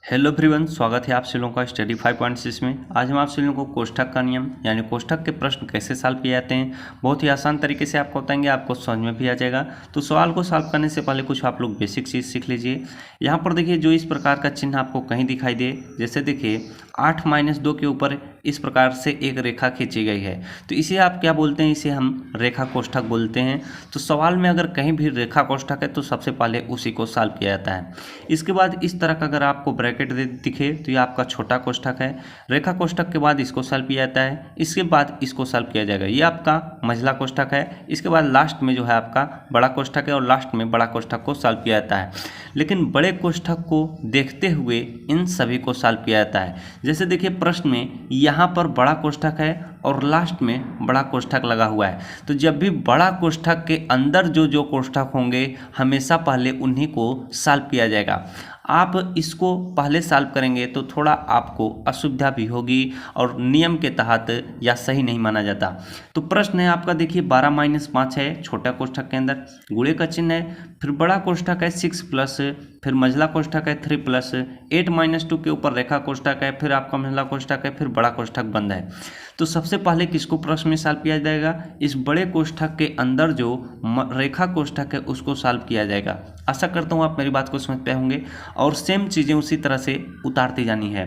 Hello everyone, स्वागत है आप सभी लोगों का स्टडी 5.6 में। आज हम आप सभी लोगों को कोष्ठक का नियम यानी कोष्ठक के प्रश्न कैसे सॉल्व किए जाते हैं बहुत ही आसान तरीके से आपको बताएंगे, आपको समझ में भी आ जाएगा। तो सवाल को सॉल्व करने से पहले कुछ आप लोग बेसिक चीज़ सीख लीजिए। यहाँ पर देखिए, जो इस प्रकार का चिन्ह आपको कहीं दिखाई दे, जैसे देखिए 8-2 के ऊपर इस प्रकार से एक रेखा खींची गई है, तो इसे आप क्या बोलते हैं? इसे हम रेखा कोष्ठक बोलते हैं। तो सवाल में अगर कहीं भी रेखा कोष्ठक है तो सबसे पहले उसी को सॉल्व किया जाता है। इसके बाद इस तरह का अगर आपको ब्रैकेट दिखे तो ये आपका छोटा कोष्ठक है। रेखा कोष्ठक के बाद इसको सॉल्व किया जाता है, इसके बाद इसको सॉल्व किया जाएगा, ये आपका मझला कोष्ठक है। इसके बाद लास्ट में जो है आपका बड़ा कोष्ठक है और लास्ट में बड़ा कोष्ठक को सॉल्व किया जाता है। लेकिन बड़े कोष्ठक को देखते हुए इन सभी को सॉल्व किया जाता है। जैसे देखिए प्रश्न में यहाँ पर बड़ा कोष्ठक है और लास्ट में बड़ा कोष्ठक लगा हुआ है, तो जब भी बड़ा कोष्ठक के अंदर जो जो कोष्ठक होंगे हमेशा पहले उन्हीं को सॉल्व किया जाएगा। आप इसको पहले सॉल्व करेंगे तो थोड़ा आपको असुविधा भी होगी और नियम के तहत या सही नहीं माना जाता। तो प्रश्न है आपका, देखिए 12-5 है छोटा कोष्ठक के अंदर, गुणे का चिन्ह है, फिर बड़ा कोष्ठक है 6+, फिर मझला कोष्ठक है 3+, 8-2 के ऊपर रेखा कोष्ठक है, फिर आपका मझला कोष्ठक है, फिर बड़ा कोष्ठक बंद है। तो सबसे पहले किसको प्रश्न में सॉल्व किया जाएगा? इस बड़े कोष्ठक के अंदर जो रेखा कोष्ठक है उसको सॉल्व किया जाएगा। आशा करता हूँ आप मेरी बात को समझ पाए होंगे और सेम चीज़ें उसी तरह से उतारती जानी है।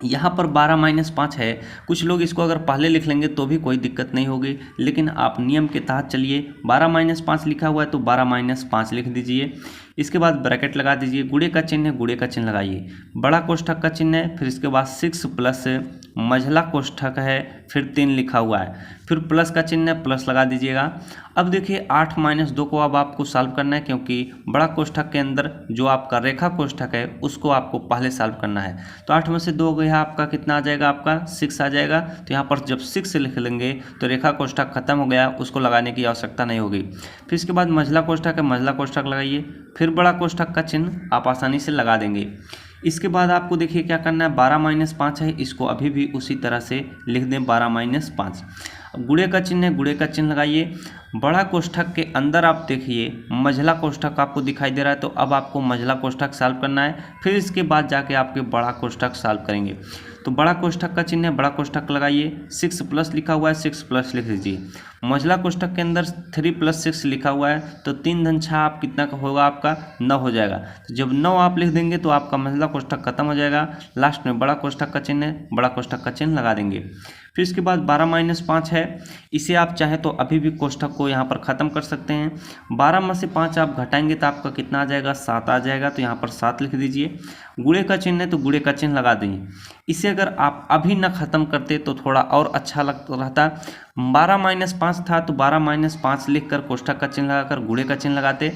यहाँ पर 12-5 है, कुछ लोग इसको अगर पहले लिख लेंगे तो भी कोई दिक्कत नहीं होगी, लेकिन आप नियम के तहत चलिए। 12-5 लिखा हुआ है तो 12-5 लिख दीजिए। इसके बाद ब्रैकेट लगा दीजिए, गुणे का चिन्ह है, गुणे का चिन्ह लगाइए, बड़ा कोष्ठक का चिन्ह है, फिर इसके बाद 6+ मझला कोष्ठक है, फिर 3 लिखा हुआ है, फिर प्लस का चिन्ह है, प्लस लगा दीजिएगा। अब देखिए 8-2 को अब आपको सॉल्व करना है, क्योंकि बड़ा कोष्ठक के अंदर जो आपका रेखा कोष्ठक है उसको आपको पहले सॉल्व करना है। तो 8 में से 2 गया आपका, कितना आ जाएगा? आपका 6 आ जाएगा। तो यहाँ पर जब 6 लिख लेंगे तो रेखा कोष्ठक खत्म हो गया, उसको लगाने की आवश्यकता नहीं होगी। फिर इसके बाद मझला कोष्ठक है, मझला कोष्ठक लगाइए, फिर बड़ा कोष्ठक का चिन्ह आप आसानी से लगा देंगे। इसके बाद आपको देखिए क्या करना है, 12-5 है, इसको अभी भी उसी तरह से लिख दें 12-5। गुणे का चिन्ह है, गुणे का चिन्ह लगाइए, बड़ा कोष्ठक के अंदर आप देखिए मझला कोष्ठक आपको दिखाई दे रहा है, तो अब आपको मझला कोष्ठक सॉल्व करना है, फिर इसके बाद जाके आपके बड़ा कोष्ठक सॉल्व करेंगे। तो बड़ा कोष्ठक का चिन्ह है, बड़ा कोष्ठक लगाइए, 6+ लिखा हुआ है, 6+ लिख दीजिए। मझला कोष्ठक के अंदर 3+6 लिखा हुआ है, तो 3×6 आप कितना का होगा? आपका 9 हो जाएगा। तो जब 9 आप लिख देंगे तो आपका मझला कोष्ठक खत्म हो जाएगा। लास्ट में बड़ा कोष्ठक का चिन्ह है, बड़ा कोष्ठक का चिन्ह लगा देंगे। फिर इसके बाद 12-5 है, इसे आप चाहें तो अभी भी कोष्ठक को यहाँ पर ख़त्म कर सकते हैं। 12 में से 5 आप घटाएंगे तो आपका कितना आ जाएगा? 7 आ जाएगा। तो यहाँ पर 7 लिख दीजिए। गुणे का चिन्ह है तो गुणे का चिन्ह लगा दीजिए। इसे अगर आप अभी ना ख़त्म करते तो थोड़ा और अच्छा रहता। 12-5 था तो 12-5 लिख कर कोष्ठक का चिन्ह लगाकर गुणे का चिन्ह लगाते।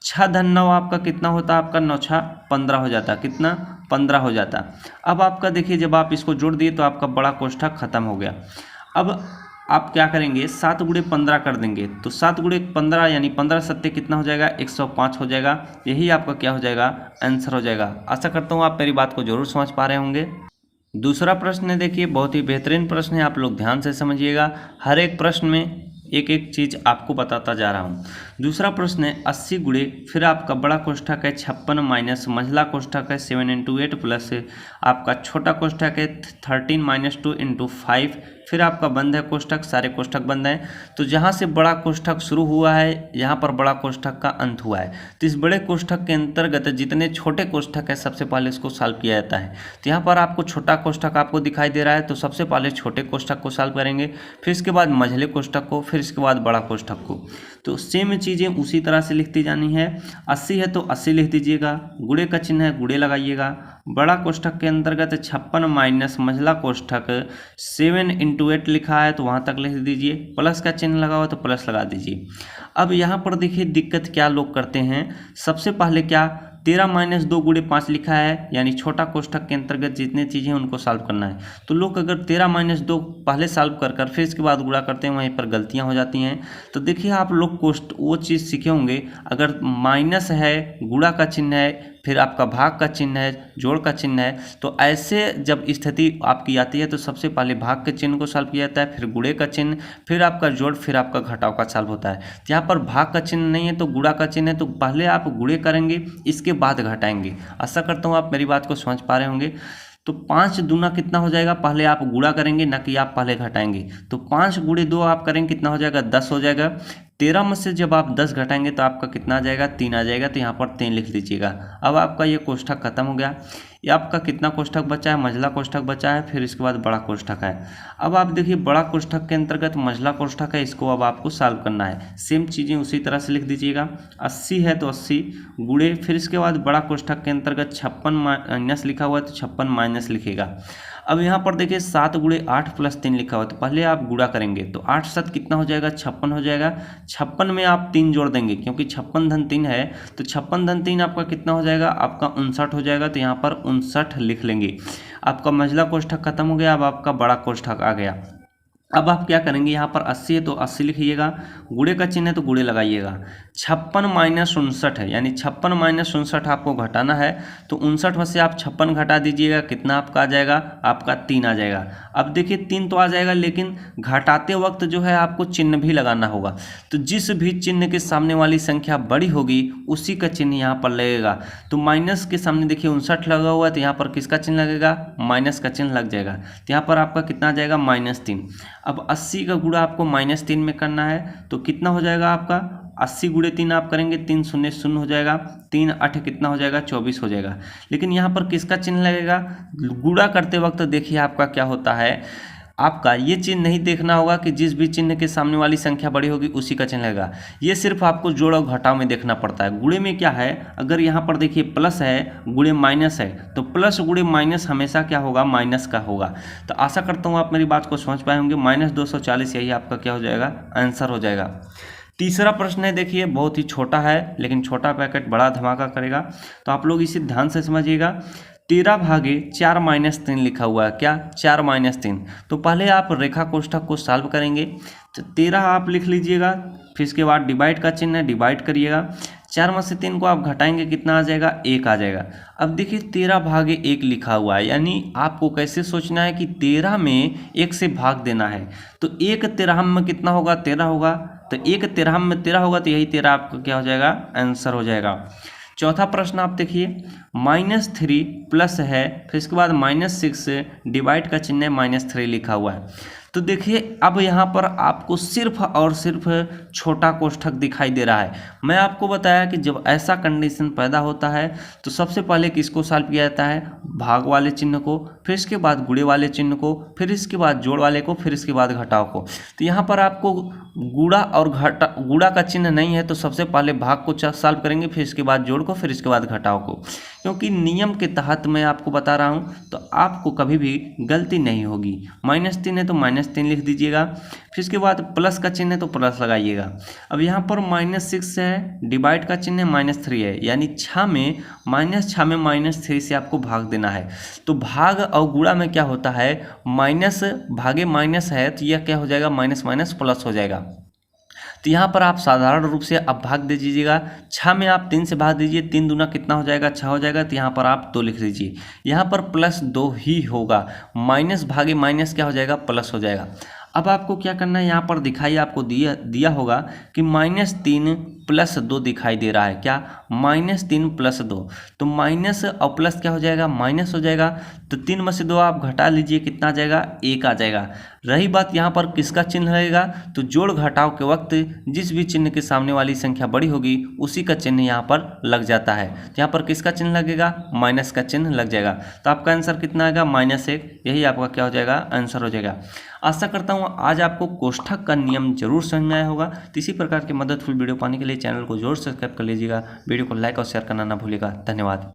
6-9 आपका कितना होता? आपका 9×6 15 हो जाता। कितना? 15 हो जाता। अब आपका देखिए जब आप इसको जोड़ दिए तो आपका बड़ा कोष्ठक खत्म हो गया। अब आप क्या करेंगे? 7 × 15 कर देंगे, तो 7 × 15 यानी 15×7 कितना हो जाएगा? 105 हो जाएगा। यही आपका क्या हो जाएगा? आंसर हो जाएगा। आशा करता हूँ आप मेरी बात को जरूर समझ पा रहे होंगे। दूसरा प्रश्न है, देखिए बहुत ही बेहतरीन प्रश्न है, आप लोग ध्यान से समझिएगा। हर एक प्रश्न में एक एक चीज़ आपको बताता जा रहा हूँ। दूसरा प्रश्न है 80 गुणे, फिर आपका बड़ा कोष्ठक है 56 माइनस मझला कोष्ठक है 7 × 8 प्लस आपका छोटा कोष्ठक है 13 - 2 × 5, फिर आपका बंद है कोष्ठक, सारे कोष्ठक बंद हैं। तो जहाँ से बड़ा कोष्ठक शुरू हुआ है यहाँ पर बड़ा कोष्ठक का अंत हुआ है। तो इस बड़े कोष्ठक के अंतर्गत जितने छोटे कोष्ठक है सबसे पहले इसको सॉल्व किया जाता है। तो यहाँ पर आपको छोटा कोष्ठक आपको दिखाई दे रहा है, तो सबसे पहले छोटे कोष्ठक को सॉल्व करेंगे, फिर इसके बाद मझले कोष्ठक को, फिर इसके बाद बड़ा कोष्ठक को। तो सेम चीज़ें उसी तरह से लिखती जानी है। 80 है तो 80 लिख दीजिएगा, गुणे का चिन्ह है गुणे लगाइएगा। बड़ा कोष्ठक के अंतर्गत 56 माइनस मझला कोष्ठक 7 × 8 लिखा है तो वहाँ तक लिख दीजिए, प्लस का चिन्ह लगा हुआ तो प्लस लगा दीजिए। अब यहाँ पर देखिए दिक्कत क्या लोग करते हैं, सबसे पहले क्या 13 - 2 × 5 लिखा है, यानी छोटा कोष्ठक के अंतर्गत जितनी चीज़ें उनको सॉल्व करना है। तो लोग अगर 13 - 2 पहले सॉल्व कर फिर इसके बाद गुणा करते हैं, वहीं पर गलतियां हो जाती हैं। तो देखिए आप लोग वो चीज़ सीखे होंगे, अगर माइनस है, गुणा का चिन्ह है, फिर आपका भाग का चिन्ह है, जोड़ का चिन्ह है। तो ऐसे जब स्थिति आपकी आती है तो सबसे पहले भाग के चिन्ह को सॉल्व किया जाता है, फिर गुणे का चिन्ह, फिर आपका जोड़, फिर आपका घटाव का सॉल्व होता है। तो यहाँ पर भाग का चिन्ह नहीं है तो गुणा का चिन्ह है, तो पहले आप गुणे करेंगे, इसके बाद घटाएंगे। आशा करता हूँ आप मेरी बात को समझ पा रहे होंगे। तो 5 दूना कितना हो जाएगा, पहले आप गुणा करेंगे ना कि आप पहले घटाएंगे। तो 5 गुणे 2 आप करेंगे, कितना हो जाएगा, 10 हो जाएगा। 13 में से जब आप 10 घटाएंगे तो आपका कितना आ जाएगा, 3 आ जाएगा। तो यहाँ पर 3 लिख लीजिएगा। अब आपका ये कोष्ठक खत्म हो गया। ये आपका कितना कोष्ठक बचा है, मझला कोष्ठक बचा है, फिर इसके बाद बड़ा कोष्ठक है। अब आप देखिए बड़ा कोष्ठक के अंतर्गत मझला कोष्ठक है, इसको अब आपको सॉल्व करना है। सेम चीज़ें उसी तरह से लिख दीजिएगा। 80 है तो 80 गुणे, फिर इसके बाद बड़ा कोष्ठक के अंतर्गत 56 माइनस लिखा हुआ है तो 56 माइनस लिखेगा। अब यहाँ पर देखिए 7 गुणे 8 प्लस 3 लिखा हुआ है, तो पहले आप गुणा करेंगे तो 8 7 कितना हो जाएगा, 56 हो जाएगा। 56 में आप 3 जोड़ देंगे क्योंकि 56 धन 3 है, तो 56 धन 3 आपका कितना हो जाएगा, आपका 59 हो जाएगा। तो यहाँ पर 59 लिख लेंगे। आपका मझला कोष्ठक खत्म हो गया। अब आपका बड़ा कोष्ठक आ गया। अब आप क्या करेंगे, यहाँ पर 80 है तो 80 लिखिएगा, गुणे का चिन्ह है तो गुणे लगाइएगा। 56 माइनस 59 है, यानी 56 माइनस 59 आपको घटाना है। तो 59 में से आप 56 घटा दीजिएगा, कितना आपका आ जाएगा, आपका 3 आ जाएगा। अब देखिए 3 तो आ जाएगा, लेकिन घटाते वक्त जो है आपको चिन्ह भी लगाना होगा। तो जिस भी चिन्ह के सामने वाली संख्या बड़ी होगी उसी का चिन्ह यहाँ पर लगेगा। तो माइनस के सामने देखिए 59 लगा हुआ है, तो यहाँ पर किसका चिन्ह लगेगा, माइनस का चिन्ह लग जाएगा। तो यहाँ पर आपका कितना आ जाएगा, -3। अब 80 का गुणा आपको -3 में करना है, तो कितना हो जाएगा आपका, 80 गुणे 3 आप करेंगे, 3 शून्य शून्य हो जाएगा, 3 8 कितना हो जाएगा, 24 हो जाएगा। लेकिन यहाँ पर किसका चिन्ह लगेगा, गुणा करते वक्त देखिए आपका क्या होता है, आपका ये चिन्ह नहीं देखना होगा कि जिस भी चिन्ह के सामने वाली संख्या बड़ी होगी उसी का चिन्ह लगेगा। ये सिर्फ आपको जोड़ और घटाव में देखना पड़ता है। गुणे में क्या है, अगर यहाँ पर देखिए प्लस है, गुणे माइनस है, तो प्लस गुणे माइनस हमेशा क्या होगा, माइनस का होगा। तो आशा करता हूँ आप मेरी बात को समझ पाए होंगे। -240 यही आपका क्या हो जाएगा, आंसर हो जाएगा। तीसरा प्रश्न है, देखिए बहुत ही छोटा है, लेकिन छोटा पैकेट बड़ा धमाका करेगा, तो आप लोग इसे ध्यान से समझिएगा। 13 भागे 4 - 3 लिखा हुआ है, क्या, 4 - 3। तो पहले आप रेखा कोष्ठक को सॉल्व करेंगे। तो 13 आप लिख लीजिएगा, फिर इसके बाद डिवाइड का चिन्ह है, डिवाइड करिएगा। 4 में से 3 को आप घटाएंगे, कितना आ जाएगा, 1 आ जाएगा। अब देखिए 13 भागे 1 लिखा हुआ है, यानी आपको कैसे सोचना है कि 13 में 1 से भाग देना है। तो 1 13 में कितना होगा, 13 होगा। तो 1 13 में 13 होगा, तो यही 13 आपका क्या हो जाएगा, आंसर हो जाएगा। चौथा प्रश्न आप देखिए, -3 प्लस है, फिर इसके बाद -6 डिवाइड का चिन्ह है, -3 लिखा हुआ है। तो देखिए अब यहाँ पर आपको सिर्फ और सिर्फ छोटा कोष्ठक दिखाई दे रहा है। मैं आपको बताया कि जब ऐसा कंडीशन पैदा होता है तो सबसे पहले किसको सॉल्व किया जाता है, भाग वाले चिन्ह को, फिर इसके बाद गुणे वाले चिन्ह को, फिर इसके बाद जोड़ वाले को, फिर इसके बाद घटाव को। तो यहाँ पर आपको गुणा का चिन्ह नहीं है, तो सबसे पहले भाग को सॉल्व करेंगे, फिर इसके बाद जोड़ को, फिर इसके बाद घटाव को। क्योंकि नियम के तहत मैं आपको बता रहा हूँ, तो आपको कभी भी गलती नहीं होगी। -3 है तो -3 लिख दीजिएगा, फिर इसके बाद प्लस का चिन्ह है तो प्लस लगाइएगा। अब यहाँ पर -6 है, डिवाइड का चिन्ह है, -3 है, यानी 6 में -3 से आपको भाग देना है। तो भाग और गुणा में क्या होता है, माइनस भागे माइनस है, तो यह क्या हो जाएगा, माइनस माइनस प्लस हो जाएगा। तो यहाँ पर आप साधारण रूप से अब भाग दे दीजिएगा। 6 में आप 3 से भाग दीजिए, 3 दूना कितना हो जाएगा, 6 हो जाएगा। तो यहाँ पर आप 2 लिख दीजिए, यहाँ पर +2 ही होगा, माइनस भागे माइनस क्या हो जाएगा, प्लस हो जाएगा। अब आपको क्या करना है, यहाँ पर दिखाई आपको दिया होगा कि -3 + 2 दिखाई दे रहा है, क्या, -3 + 2। तो माइनस और प्लस क्या हो जाएगा, माइनस हो जाएगा। तो 3 में से 2 आप घटा लीजिए, कितना आ जाएगा, 1 आ जाएगा। रही बात यहाँ पर किसका चिन्ह लगेगा, तो जोड़ घटाव के वक्त जिस भी चिन्ह के सामने वाली संख्या बड़ी होगी उसी का चिन्ह यहाँ पर लग जाता है। तो यहाँ पर किसका चिन्ह लगेगा, माइनस का चिन्ह लग जाएगा। तो आपका आंसर कितना आएगा, -1। यही आपका क्या हो जाएगा, आंसर हो जाएगा। आशा करता हूँ आज आपको कोष्ठक का नियम जरूर समझ में आया होगा। तो इसी प्रकार के मददफुल वीडियो पाने के लिए चैनल को जरूर सब्सक्राइब कर लीजिएगा। वीडियो को लाइक और शेयर करना ना भूलिएगा। धन्यवाद।